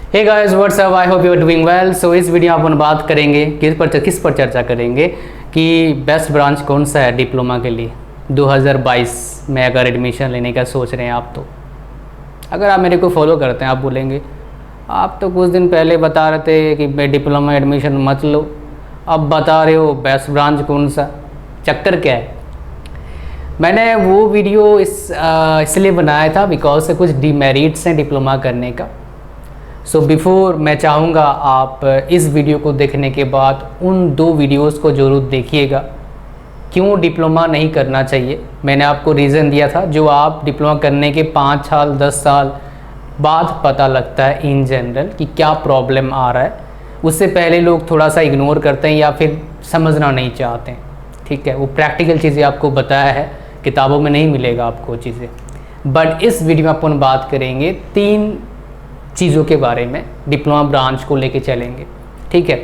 Hey guys what's up, I hope you are doing well. So इस video में अपन बात करेंगे किस पर चर्चा करेंगे कि बेस्ट ब्रांच कौन सा है डिप्लोमा के लिए 2022 में अगर एडमिशन लेने का सोच रहे हैं आप। तो अगर आप मेरे को फॉलो करते हैं आप बोलेंगे आप तो कुछ दिन पहले बता रहे थे कि मैं डिप्लोमा एडमिशन मत लो, अब बता रहे हो बेस्ट ब्रांच कौन सा, चक्कर क्या है। मैंने वो वीडियो इसलिए बनाया था बिकॉज से कुछ डिमेरिट्स हैं डिप्लोमा करने का। सो बिफोर मैं चाहूँगा आप इस वीडियो को देखने के बाद उन 2 वीडियोस को ज़रूर देखिएगा क्यों डिप्लोमा नहीं करना चाहिए। मैंने आपको रीज़न दिया था जो आप डिप्लोमा करने के 5 साल 10 साल बाद पता लगता है इन जनरल कि क्या प्रॉब्लम आ रहा है। उससे पहले लोग थोड़ा सा इग्नोर करते हैं या फिर समझना नहीं चाहते हैं। ठीक है, वो प्रैक्टिकल चीज़ें आपको बताया है, किताबों में नहीं मिलेगा आपको चीज़ें। बट इस वीडियो में अपन बात करेंगे 3 चीज़ों के बारे में, डिप्लोमा ब्रांच को लेके चलेंगे। ठीक है,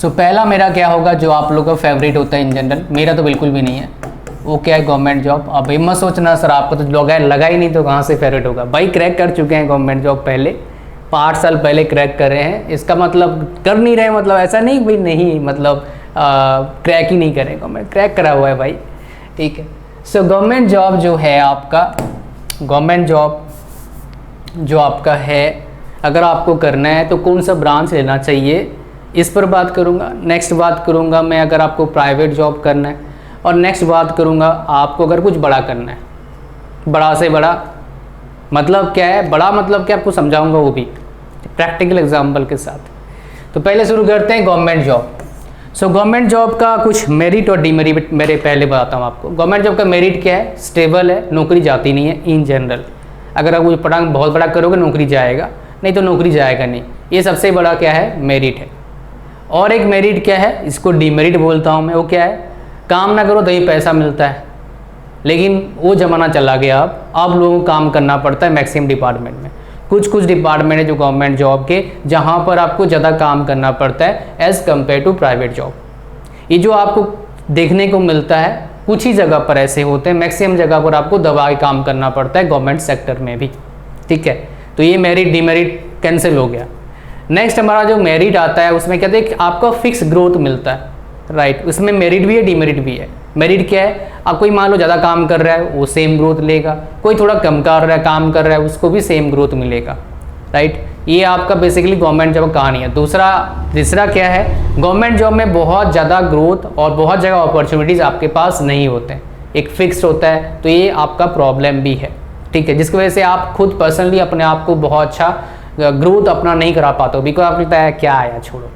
सो पहला मेरा क्या होगा जो आप लोगों का फेवरेट होता है इन जनरल, मेरा तो बिल्कुल भी नहीं है, वो क्या है गवर्नमेंट जॉब। अब ये मत सोचना सर आपको तो लगा ही नहीं तो कहाँ से फेवरेट होगा। भाई क्रैक कर चुके हैं गवर्नमेंट जॉब पहले, 8 साल पहले क्रैक कर रहे हैं, इसका मतलब कर नहीं रहे मतलब ऐसा नहीं भाई नहीं मतलब क्रैक ही नहीं करें, गवर्नमेंट क्रैक करा हुआ है भाई। ठीक है, सो गवर्नमेंट जॉब जो है आपका, गवर्नमेंट जॉब जो आपका है अगर आपको करना है तो कौन सा ब्रांच लेना चाहिए इस पर बात करूँगा। नेक्स्ट बात करूँगा मैं अगर आपको प्राइवेट जॉब करना है, और नेक्स्ट बात करूँगा आपको अगर कुछ बड़ा करना है। बड़ा से बड़ा मतलब क्या है, बड़ा मतलब क्या आपको समझाऊँगा वो भी प्रैक्टिकल एग्जाम्पल के साथ। तो पहले शुरू करते हैं government job. So government job का कुछ मेरिट और डिमेरिट मेरे पहले बताता हूँ आपको। गवर्नमेंट जॉब का मेरिट क्या है, स्टेबल है, नौकरी जाती नहीं है इन जनरल। अगर आप कुछ पढ़ा बहुत बड़ा करोगे नौकरी जाएगा, नहीं तो नौकरी जाएगा नहीं। ये सबसे बड़ा क्या है मेरिट है। और एक मेरिट क्या है, इसको डिमेरिट बोलता हूँ मैं, वो क्या है, काम ना करो तो ही पैसा मिलता है। लेकिन वो ज़माना चला गया, अब लोगों को काम करना पड़ता है मैक्सिमम डिपार्टमेंट में। कुछ डिपार्टमेंट है जो गवर्नमेंट जॉब के जहाँ पर आपको ज़्यादा काम करना पड़ता है as compare to private job. ये जो आपको देखने को मिलता है कुछ ही जगह पर ऐसे होते हैं, मैक्सिमम जगह पर आपको दबा के काम करना पड़ता है गवर्नमेंट सेक्टर में भी। ठीक है, तो ये मेरिट डिमेरिट कैंसिल हो गया। नेक्स्ट हमारा जो मेरिट आता है उसमें कहते हैं कि आपका फिक्स ग्रोथ मिलता है, राइट। उसमें मेरिट भी है डिमेरिट भी है। मेरिट क्या है, आप कोई मान लो ज़्यादा काम कर रहा है वो सेम ग्रोथ लेगा, कोई थोड़ा कम कर रहा है काम कर रहा है उसको भी सेम ग्रोथ मिलेगा, राइट। ये आपका बेसिकली गवर्नमेंट जॉब कहानी है। तीसरा क्या है, गवर्नमेंट जॉब में बहुत ज़्यादा ग्रोथ और बहुत जगह अपॉर्चुनिटीज़ आपके पास नहीं होते हैं, एक फिक्स होता है, तो ये आपका प्रॉब्लम भी है। ठीक है, जिसकी वजह से आप खुद पर्सनली अपने आप को बहुत अच्छा ग्रोथ अपना नहीं करा पाते हो बिकॉज आपको लगता है क्या आया छोड़ो,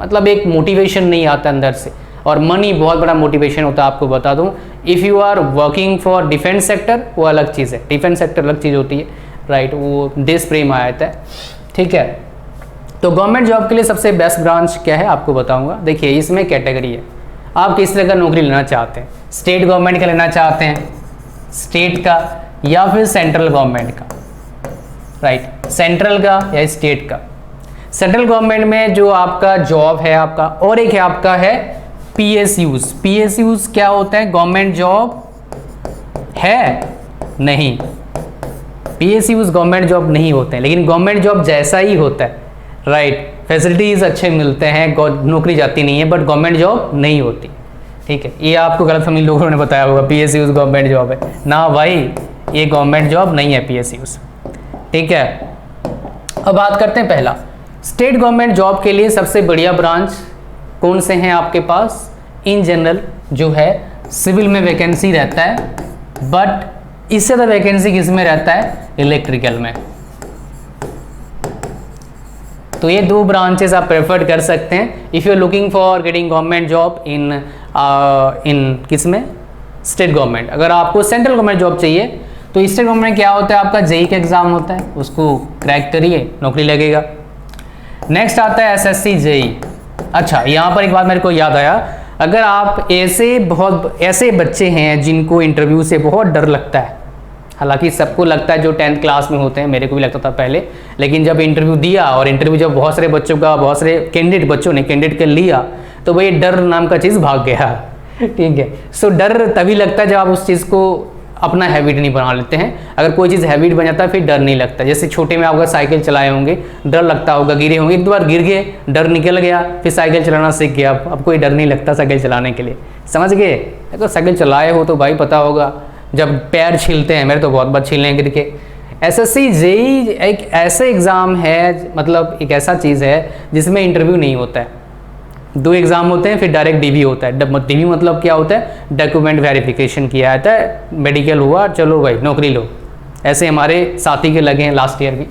मतलब एक मोटिवेशन नहीं आता अंदर से। और मनी बहुत बड़ा मोटिवेशन होता है, आपको बता दूं। If you are working for defence sector वो अलग चीज़ है, डिफेंस सेक्टर अलग चीज़ होती है, राइट, वो देश प्रेम आ जाता है। ठीक है, तो गवर्नमेंट जॉब के लिए सबसे बेस्ट ब्रांच क्या है आपको बताऊंगा। देखिए इसमें कैटेगरी है, आप किस तरह का नौकरी लेना चाहते हैं, स्टेट गवर्नमेंट का लेना चाहते हैं, स्टेट का या फिर सेंट्रल गवर्नमेंट का, राइट, सेंट्रल का या स्टेट का। सेंट्रल गवर्नमेंट में जो आपका जॉब है आपका, और एक है आपका है PSUs। PSUs क्या होता है, गवर्नमेंट जॉब है नहीं, PSUs गवर्नमेंट जॉब नहीं होते हैं, लेकिन गवर्नमेंट जॉब जैसा ही होता है, राइट। फैसिलिटीज़ अच्छे मिलते हैं, नौकरी जाती नहीं है, बट गवर्नमेंट जॉब नहीं होती। ठीक है, ये आपको गलतफहमी लोगों ने बताया होगा PSUs गवर्नमेंट जॉब है ना भाई, ये गवर्नमेंट जॉब नहीं है PSUs। ठीक है, अब बात करते हैं पहला स्टेट गवर्नमेंट जॉब के लिए सबसे बढ़िया ब्रांच कौन से हैं आपके पास। इन जनरल जो है सिविल में वैकेंसी रहता है, बट इससे ज़्यादा वैकेंसी किस में रहता है, इलेक्ट्रिकल में। तो ये 2 ब्रांचेस आप प्रेफर कर सकते हैं if you are looking for getting government job in किस में, स्टेट गवर्नमेंट। अगर आपको सेंट्रल गवर्नमेंट जॉब चाहिए तो स्टेट गवर्नमेंट क्या होता है, आपका JEE का एग्ज़ाम होता है, उसको क्रैक करिए नौकरी लगेगा। नेक्स्ट आता है SSC JEE। अच्छा, यहाँ पर एक बात मेरे को याद आया, अगर आप ऐसे बच्चे हैं जिनको इंटरव्यू से बहुत डर लगता है, हालांकि सबको लगता है जो 10th क्लास में होते हैं, मेरे को भी लगता था पहले, लेकिन जब इंटरव्यू दिया और इंटरव्यू जब बहुत सारे बच्चों का, बहुत सारे कैंडिडेट का लिया तो भाई डर नाम का चीज़ भाग गया। ठीक है, सो डर तभी लगता है जब आप उस चीज़ को अपना हैबिट नहीं बना लेते हैं। अगर कोई चीज़ हैबिट बन जाता है फिर डर नहीं लगता। जैसे छोटे में आप अगर साइकिल चलाए होंगे, डर लगता होगा, गिरे होंगे, एक दो बार गिर गए, डर निकल गया, फिर साइकिल चलाना सीख गया, अब कोई डर नहीं लगता साइकिल चलाने के लिए। समझ गए? अगर साइकिल चलाए हो तो भाई पता होगा, जब पैर छीलते हैं, मेरे तो बहुत बार छीले हैं गिर के। SSC जेई एक ऐसे एग्ज़ाम है, मतलब एक ऐसा चीज़ है जिसमें इंटरव्यू नहीं होता है। 2 एग्ज़ाम होते हैं, फिर डायरेक्ट DV होता है। DV मतलब क्या होता है? डॉक्यूमेंट वेरिफिकेशन किया जाता है, मेडिकल हुआ, चलो भाई नौकरी लो। ऐसे हमारे साथी के लगे हैं लास्ट ईयर भी,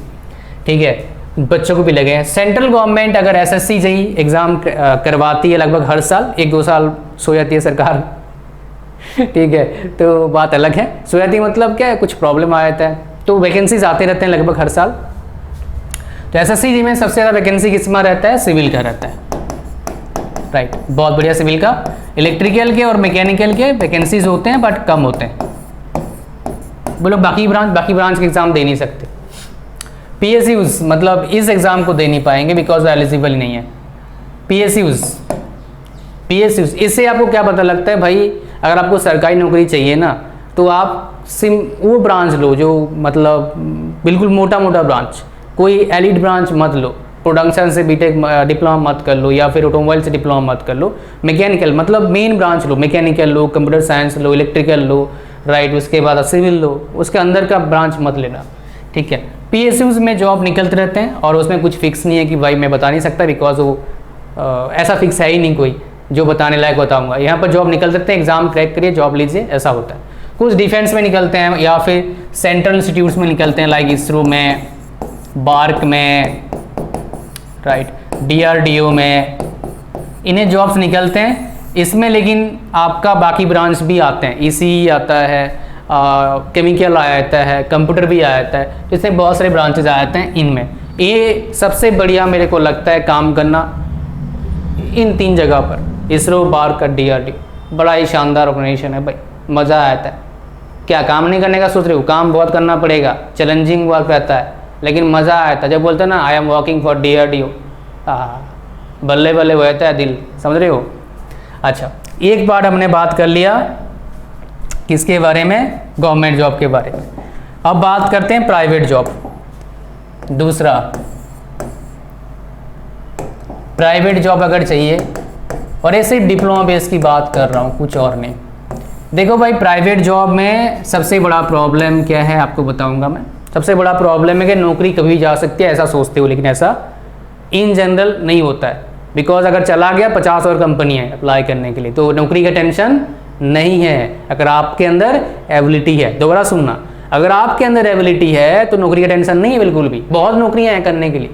ठीक है, बच्चों को भी लगे हैं। सेंट्रल गवर्नमेंट अगर SSC जेई एग्ज़ाम करवाती है लगभग हर साल, 1-2 साल सो जाती है सरकार ठीक है, तो बात अलग है। सो जाती है मतलब क्या है, कुछ प्रॉब्लम आ जाता है, तो वैकेंसीज आते रहते हैं लगभग हर साल। तो SSC जेई में सबसे ज़्यादा वैकेंसी किसमें रहता है? सिविल का रहता है, राइट। बहुत बढ़िया। सिविल का, इलेक्ट्रिकल के और मैकेनिकल के वैकेंसीज होते हैं बट कम होते हैं। वो लोग बाकी ब्रांच के एग्ज़ाम दे नहीं सकते। PSUs मतलब इस एग्ज़ाम को दे नहीं पाएंगे बिकॉज एलिजिबल नहीं है। PSUs इससे आपको क्या पता लगता है भाई, अगर आपको सरकारी नौकरी चाहिए ना तो आप वो ब्रांच लो जो मतलब बिल्कुल मोटा ब्रांच, कोई एलिट ब्रांच मत लो। प्रोडक्शन से बीटेक डिप्लोमा मत कर लो, या फिर ऑटोमोबाइल से डिप्लोमा मत कर लो। मैकेनिकल मतलब मेन ब्रांच लो, मैकेनिकल लो, कंप्यूटर साइंस लो, इलेक्ट्रिकल लो, राइट। उसके बाद सिविल लो, उसके अंदर का ब्रांच मत लेना, ठीक है। PSUs में जॉब निकलते रहते हैं और उसमें कुछ फिक्स नहीं है कि भाई मैं बता नहीं सकता, बिकॉज वो ऐसा फिक्स है ही नहीं कोई जो बताने लायक बताऊंगा। यहाँ पर जॉब निकल सकते हैं, एग्जाम क्रैक करिए, जॉब लीजिए, ऐसा होता है। कुछ डिफेंस में निकलते हैं या फिर सेंट्रल इंस्टीट्यूट्स में निकलते हैं, लाइक इसरो में, बार्क में, राइट, DRDO में, इन्हें जॉब्स निकलते हैं इसमें। लेकिन आपका बाकी ब्रांच भी आते हैं, ECE आता है, केमिकल आ जाता है, कंप्यूटर भी आ जाता है, इसमें बहुत सारे ब्रांचेज आ जाते हैं। इनमें ये सबसे बढ़िया मेरे को लगता है काम करना इन 3 जगह पर, इसरो, बार्क, DRDO। बड़ा ही शानदार ऑर्गेनाइजेशन है भाई, मज़ा आता है। क्या काम नहीं करने का सोच रहे हो? काम बहुत करना पड़ेगा, चैलेंजिंग वर्क रहता है, लेकिन मज़ा आता है। जब बोलते हैं ना I am working for DRDO, बल्ले बल्ले हो जाता है दिल, समझ रहे हो? अच्छा, एक बार हमने बात कर लिया किसके बारे में? गवर्नमेंट जॉब के बारे में। अब बात करते हैं प्राइवेट जॉब। दूसरा, प्राइवेट जॉब अगर चाहिए, और ये सिर्फ डिप्लोमा बेस की बात कर रहा हूँ, कुछ और नहीं। देखो भाई, प्राइवेट जॉब में सबसे बड़ा प्रॉब्लम क्या है आपको बताऊंगा मैं। सबसे बड़ा प्रॉब्लम है कि नौकरी कभी जा सकती है, ऐसा सोचते हो, लेकिन ऐसा इन जनरल नहीं होता है। बिकॉज अगर चला गया 50 और कंपनी है अप्लाई करने के लिए, तो नौकरी का टेंशन नहीं है अगर आपके अंदर एबिलिटी है। दोबारा सुनना, अगर आपके अंदर एबिलिटी है तो नौकरी का टेंशन नहीं है बिल्कुल भी। बहुत नौकरियां हैं करने के लिए,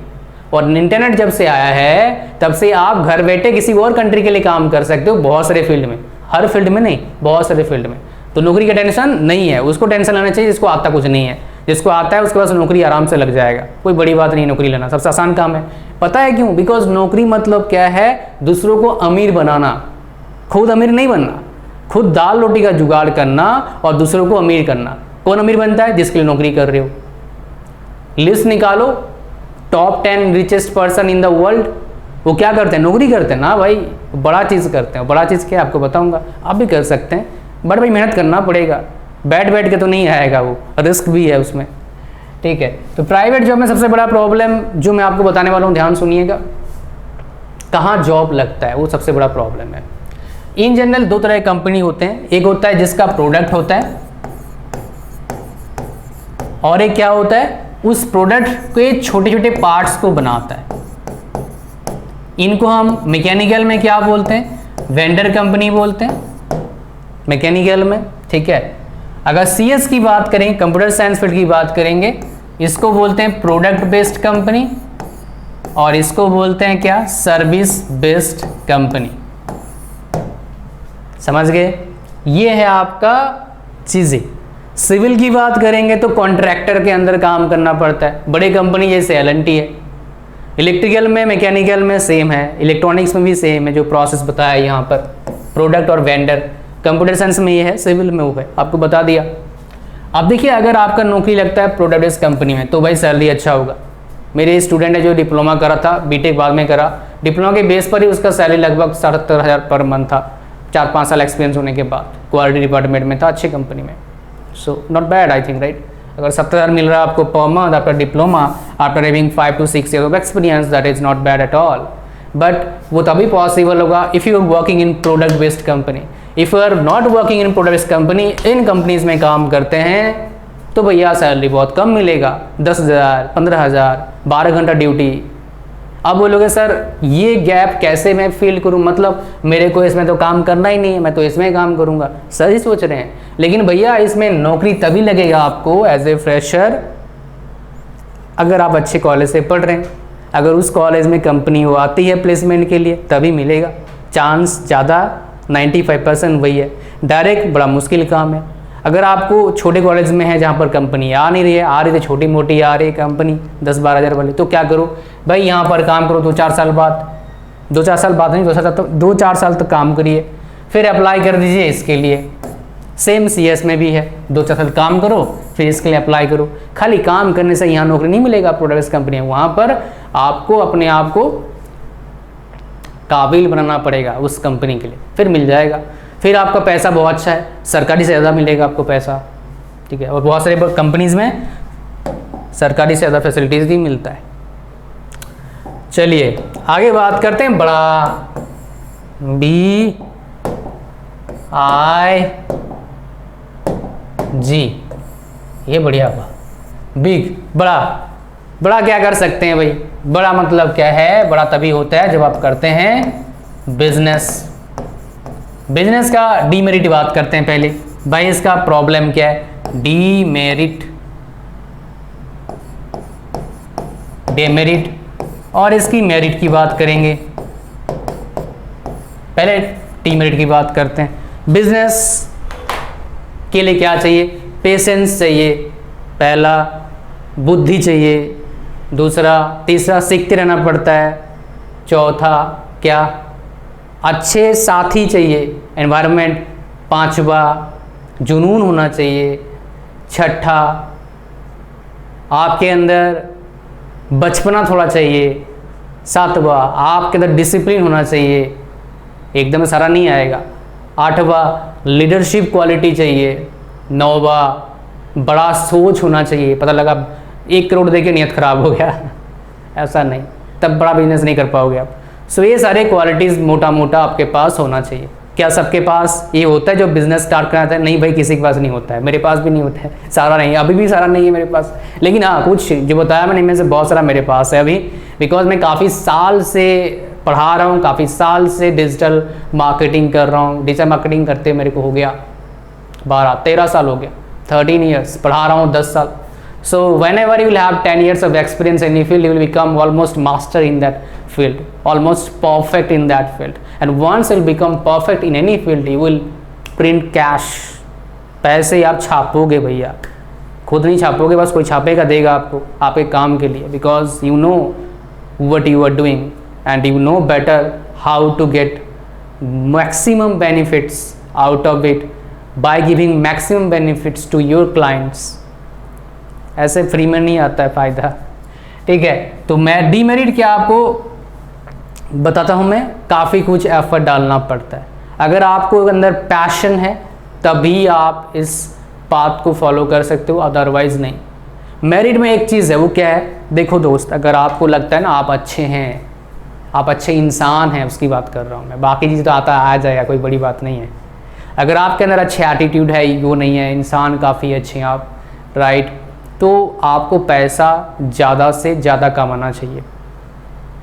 और इंटरनेट जब से आया है तब से आप घर बैठे किसी और कंट्री के लिए काम कर सकते हो, बहुत सारे फील्ड में, हर फील्ड में नहीं, बहुत सारे फील्ड में। तो नौकरी का टेंशन नहीं है, उसको टेंशन लेना चाहिए जिसको आता कुछ नहीं है। जिसको आता है उसके पास नौकरी आराम से लग जाएगा, कोई बड़ी बात नहीं नौकरी लेना, सबसे आसान काम है। पता है क्यों? बिकॉज नौकरी मतलब क्या है? दूसरों को अमीर बनाना, खुद अमीर नहीं बनना, खुद दाल रोटी का जुगाड़ करना और दूसरों को अमीर करना। कौन अमीर बनता है? जिसके लिए नौकरी कर रहे हो। लिस्ट निकालो, top 10 richest person in the world, वो क्या करते हैं? नौकरी करते हैं ना भाई, बड़ा चीज़ करते हैं। बड़ा चीज़ क्या है आपको बताऊंगा, आप भी कर सकते हैं, बट भाई मेहनत करना पड़ेगा, बैठ बैठ के तो नहीं आएगा, वो रिस्क भी है उसमें, ठीक है। तो प्राइवेट जॉब में सबसे बड़ा प्रॉब्लम जो मैं आपको बताने वाला हूँ, ध्यान सुनिएगा, कहाँ जॉब लगता है, वो सबसे बड़ा प्रॉब्लम है। इन जनरल 2 तरह के कंपनी होते हैं, एक होता है जिसका प्रोडक्ट होता है, और एक क्या होता है, उस प्रोडक्ट के छोटे छोटे पार्ट्स को बनाता है। इनको हम मैकेनिकल में क्या बोलते हैं? वेंडर कंपनी बोलते हैं मैकेनिकल में, ठीक है। अगर CS की बात करें, कंप्यूटर साइंस फील्ड की बात करेंगे, इसको बोलते हैं प्रोडक्ट बेस्ड कंपनी, और इसको बोलते हैं क्या? Service based company. समझ गए? ये है आपका चीज़ें। सिविल की बात करेंगे तो कॉन्ट्रैक्टर के अंदर काम करना पड़ता है, बड़े कंपनी जैसे L&T है। इलेक्ट्रिकल में, मैकेनिकल में सेम है, इलेक्ट्रॉनिक्स में भी सेम है, जो प्रोसेस बताया यहाँ पर, प्रोडक्ट और वेंडर। कंप्यूटर साइंस में ये है, सिविल में वो है, आपको बता दिया। अब देखिए, अगर आपका नौकरी लगता है प्रोडक्ट बेस्ड कंपनी में तो भाई सैलरी अच्छा होगा। मेरे स्टूडेंट है जो डिप्लोमा करा था, बीटेक बाद में करा, डिप्लोमा के बेस पर ही उसका सैलरी लगभग 77,000 पर मंथ था, 4-5 साल एक्सपीरियंस होने के बाद। क्वालिटी डिपार्टमेंट में था, अच्छी कंपनी में। So not bad I think, right. अगर 70,000 मिल रहा है आपको per month after diploma, after having 5 to 6 years of experience, that is not bad at all. But वो तभी पॉसिबल होगा if you are working in product based company. If you are not working in product based company, इन companies में काम करते हैं तो भैया सैलरी बहुत कम मिलेगा, 10,000, 15,000, 12 घंटा ड्यूटी। अब बोलोगे सर ये गैप कैसे मैं फील करूं, मतलब मेरे को इसमें तो काम करना ही नहीं है, मैं तो इसमें काम करूंगा, सही सोच रहे हैं। लेकिन भैया इसमें नौकरी तभी लगेगा आपको एज ए फ्रेशर अगर आप अच्छे कॉलेज से पढ़ रहे हैं, अगर उस कॉलेज में कंपनी वो आती है प्लेसमेंट के लिए तभी मिलेगा। चांस ज़्यादा 95% वही है, डायरेक्ट बड़ा मुश्किल काम है। अगर आपको छोटे कॉलेज में है जहाँ पर कंपनी आ नहीं रही है, आ रही तो छोटी मोटी आ रही है कंपनी 10-12 हज़ार वाली, तो क्या करो भाई यहाँ पर काम करो 2-4 साल बाद, 2-4 साल बाद नहीं 2-4 साल तक काम करिए, फिर अप्लाई कर दीजिए इसके लिए। सेम CS में भी है, 2-4 साल काम करो फिर इसके लिए अप्लाई करो। खाली काम करने से यहाँ नौकरी नहीं मिलेगा प्रोडक्ट्स कंपनी है, वहाँ पर आपको अपने आप को काबिल बनाना पड़ेगा उस कंपनी के लिए, फिर मिल जाएगा। फिर आपका पैसा बहुत अच्छा है, सरकारी से ज़्यादा मिलेगा आपको पैसा, ठीक है। और बहुत सारे कंपनीज़ में सरकारी से ज़्यादा फैसिलिटीज़ भी मिलता है। चलिए आगे बात करते हैं बड़ा, BIG, ये बढ़िया हुआ, बिग, बड़ा। बड़ा क्या कर सकते हैं भाई, बड़ा मतलब क्या है, बड़ा तभी होता है जब आप करते हैं बिजनेस। बिजनेस का डीमेरिट बात करते हैं पहले भाई, इसका प्रॉब्लम क्या है, डीमेरिट, डेमेरिट, और इसकी मेरिट की बात करेंगे। पहले डीमेरिट की बात करते हैं। बिजनेस के लिए क्या चाहिए, पेशेंस चाहिए, पहला बुद्धि चाहिए, दूसरा, तीसरा सीखते रहना पड़ता है, चौथा क्या, अच्छे साथी चाहिए, एनवायरनमेंट, पांचवा जुनून होना चाहिए, छठा आपके अंदर बचपना थोड़ा चाहिए, सातवां आपके अंदर डिसिप्लिन होना चाहिए, एकदम सारा नहीं आएगा, आठवां लीडरशिप क्वालिटी चाहिए, नौवां बड़ा सोच होना चाहिए। पता लगा 1 करोड़ देके नियत खराब हो गया ऐसा नहीं, तब बड़ा बिजनेस नहीं कर पाओगे आप। सो ये सारे क्वालिटीज़ मोटा मोटा आपके पास होना चाहिए। क्या सबके पास ये होता है जो बिज़नेस स्टार्ट करना था? नहीं भाई, किसी के पास नहीं होता है, मेरे पास भी नहीं होता है, सारा नहीं, अभी भी सारा नहीं है मेरे पास। लेकिन हाँ, कुछ जो बताया मैंने इनमें से बहुत सारा मेरे पास है अभी, बिकॉज मैं काफ़ी साल से पढ़ा रहा हूँ, काफ़ी साल से डिजिटल मार्केटिंग कर रहा हूँ। डिजिटल मार्केटिंग करते मेरे को हो गया 12-13 साल हो गया, 13 ईयर्स, पढ़ा रहा हूँ 10 साल। So whenever you will have 10 years of experience in any field, you will become almost master in that field, almost perfect in that field. And once you will become perfect in any field, you will print cash. पैसे आप छापोगे भैया, खुद नहीं छापोगे, बस कोई छापेगा देगा आपको आपके काम के लिए, because you know what you are doing and you know better how to get maximum benefits out of it by giving maximum benefits to your clients. ऐसे फ्री में नहीं आता है फ़ायदा, ठीक है। तो मैं डीमेरिट क्या आपको बताता हूँ, मैं काफ़ी कुछ एफर्ट डालना पड़ता है। अगर आपको अंदर पैशन है तभी आप इस पाथ को फॉलो कर सकते हो, अदरवाइज़ नहीं। मेरिट में एक चीज़ है, वो क्या है, देखो दोस्त, अगर आपको लगता है ना आप अच्छे हैं, आप अच्छे इंसान हैं, उसकी बात कर रहा हूँ मैं, बाकी चीज़ तो आता आ जाएगा, कोई बड़ी बात नहीं है। अगर आपके अंदर अच्छे एटीट्यूड है, ईगो नहीं है, इंसान काफ़ी अच्छे हैं आप, राइट, तो आपको पैसा ज़्यादा से ज़्यादा कमाना चाहिए।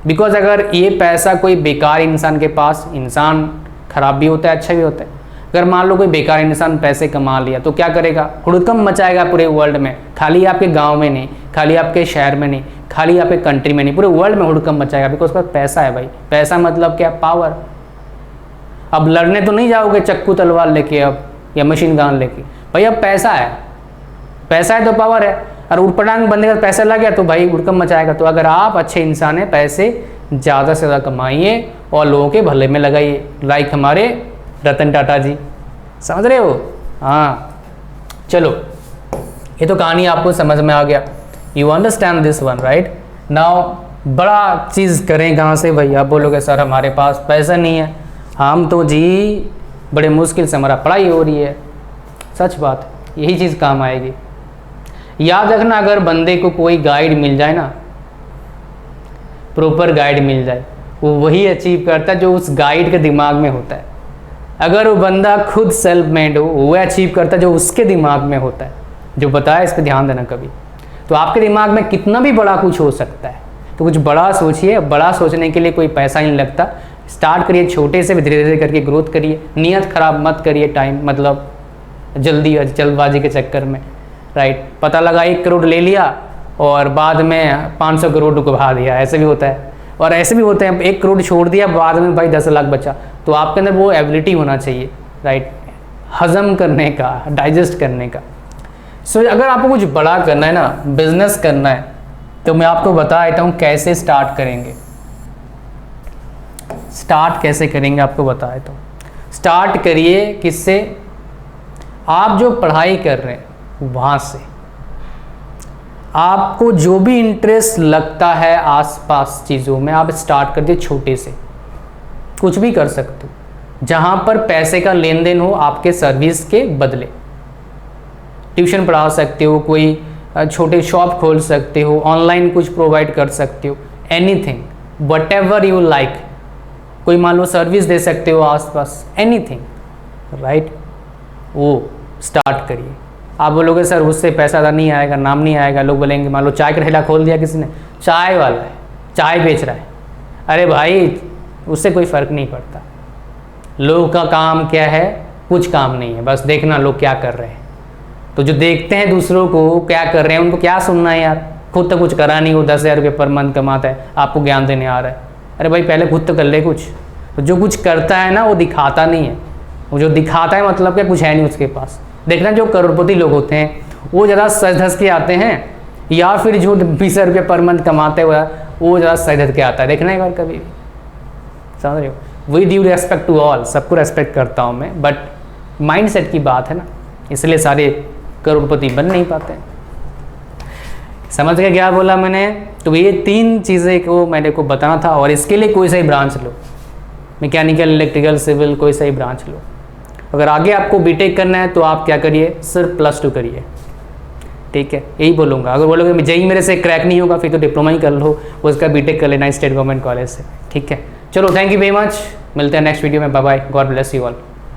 बिकॉज अगर ये पैसा कोई बेकार इंसान के पास, इंसान ख़राब भी होता है अच्छा भी होता है, अगर मान लो कोई बेकार इंसान पैसे कमा लिया तो क्या करेगा, हुड़कम मचाएगा पूरे वर्ल्ड में, खाली आपके गांव में नहीं, खाली आपके शहर में नहीं, खाली आपके कंट्री में नहीं, पूरे वर्ल्ड में हुड़कम मचाएगा, बिकॉज उसका पैसा है भाई। पैसा मतलब क्या, पावर। अब लड़ने तो नहीं जाओगे चक्कू तलवार लेके अब, या मशीन गन लेके, भाई अब पैसा है, पैसा है तो पावर है, और उड़पटांग बंदे का पैसा लग गया तो भाई उड़कम मचाएगा। तो अगर आप अच्छे इंसान हैं, पैसे ज़्यादा से ज़्यादा कमाइए और लोगों के भले में लगाइए, लाइक हमारे रतन टाटा जी, समझ रहे हो। हाँ चलो, ये तो कहानी आपको समझ में आ गया, you understand this one, right. Now बड़ा चीज़ करें कहाँ से भाई, आप बोलोगे सर हमारे पास पैसा नहीं है, हम तो जी बड़े मुश्किल से हमारा पढ़ाई हो रही है, सच बात है। यही चीज़ काम आएगी। याद रखना, अगर बंदे को कोई गाइड मिल जाए ना, प्रॉपर गाइड मिल जाए, वो वही अचीव करता है जो उस गाइड के दिमाग में होता है। अगर वो बंदा खुद सेल्फ मेड हो, वो अचीव करता है जो उसके दिमाग में होता है, जो बताया। इस पर ध्यान देना कभी। तो आपके दिमाग में कितना भी बड़ा कुछ हो सकता है, तो कुछ बड़ा सोचिए। बड़ा सोचने के लिए कोई पैसा नहीं लगता। स्टार्ट करिए छोटे से, धीरे धीरे करके ग्रोथ करिए। नियत खराब मत करिए, टाइम मतलब जल्दबाजी के चक्कर में, राइट। पता लगा 1 करोड़ ले लिया और बाद में 500 करोड़ डुबा दिया, ऐसे भी होता है। और ऐसे भी होते हैं 1 करोड़ छोड़ दिया, बाद में भाई 10 लाख बचा। तो आपके अंदर वो एबिलिटी होना चाहिए, राइट, हजम करने का, डाइजेस्ट करने का। सो अगर आपको कुछ बड़ा करना है ना, बिजनेस करना है, तो मैं आपको बता देता हूँ कैसे स्टार्ट करेंगे। स्टार्ट कैसे करेंगे आपको बता देता हूँ। स्टार्ट करिए किससे? आप जो पढ़ाई कर रहे हैं वहाँ से। आपको जो भी इंटरेस्ट लगता है आसपास चीज़ों में, आप स्टार्ट कर दिए छोटे से। कुछ भी कर सकते हो जहाँ पर पैसे का लेन देन हो आपके सर्विस के बदले। ट्यूशन पढ़ा सकते हो, कोई छोटे शॉप खोल सकते हो, ऑनलाइन कुछ प्रोवाइड कर सकते हो, एनीथिंग, व्हाटएवर यू लाइक। कोई मान लो सर्विस दे सकते हो आसपास, एनीथिंग, राइट। वो स्टार्ट करिए। आप बोलोगे सर उससे पैसा नहीं आएगा, नाम नहीं आएगा, लोग बोलेंगे। मान लो चाय का ठेला खोल दिया किसी ने, चाय वाला है, चाय बेच रहा है, अरे भाई उससे कोई फ़र्क नहीं पड़ता। लोगों का काम क्या है? कुछ काम नहीं है, बस देखना लोग क्या कर रहे हैं। तो जो देखते हैं दूसरों को क्या कर रहे हैं, उनको क्या सुनना है यार। खुद तो कुछ करा नहीं, वो 10,000 रुपये पर मंथ कमाता है, आपको ज्ञान देने आ रहा है। अरे भाई पहले खुद तो कर ले कुछ। तो जो कुछ करता है ना वो दिखाता नहीं है। वो जो दिखाता है मतलब क्या, कुछ है नहीं उसके पास। देखना जो करोड़पति लोग होते हैं वो ज़्यादा सज धस के आते हैं, या फिर जो 20,000 रुपये पर मंथ कमाते हुए वो ज़्यादा सज धस के आता है। देखना एक बार कभी भी, समझ रहे हो। With due respect to all, सबको रेस्पेक्ट करता हूँ मैं, बट माइंड सेट की बात है ना, इसलिए सारे करोड़पति बन नहीं पाते। समझ गए क्या बोला मैंने? तो ये 3 चीज़ें को मैंने को बताना था। और इसके लिए कोई सा ही ब्रांच लो, मैकेनिकल, इलेक्ट्रिकल, सिविल, कोई सा ही ब्रांच लो। अगर आगे आपको बीटेक करना है तो आप क्या करिए, सिर्फ +2 करिए, ठीक है। यही बोलूँगा। अगर बोलोगे जेईई मेरे से क्रैक नहीं होगा, फिर तो डिप्लोमा ही कर लो, उसका बीटेक कर लेना स्टेट गवर्नमेंट कॉलेज से, ठीक है। चलो, थैंक यू वेरी मच। मिलते हैं नेक्स्ट वीडियो में। Bye bye, God bless you all.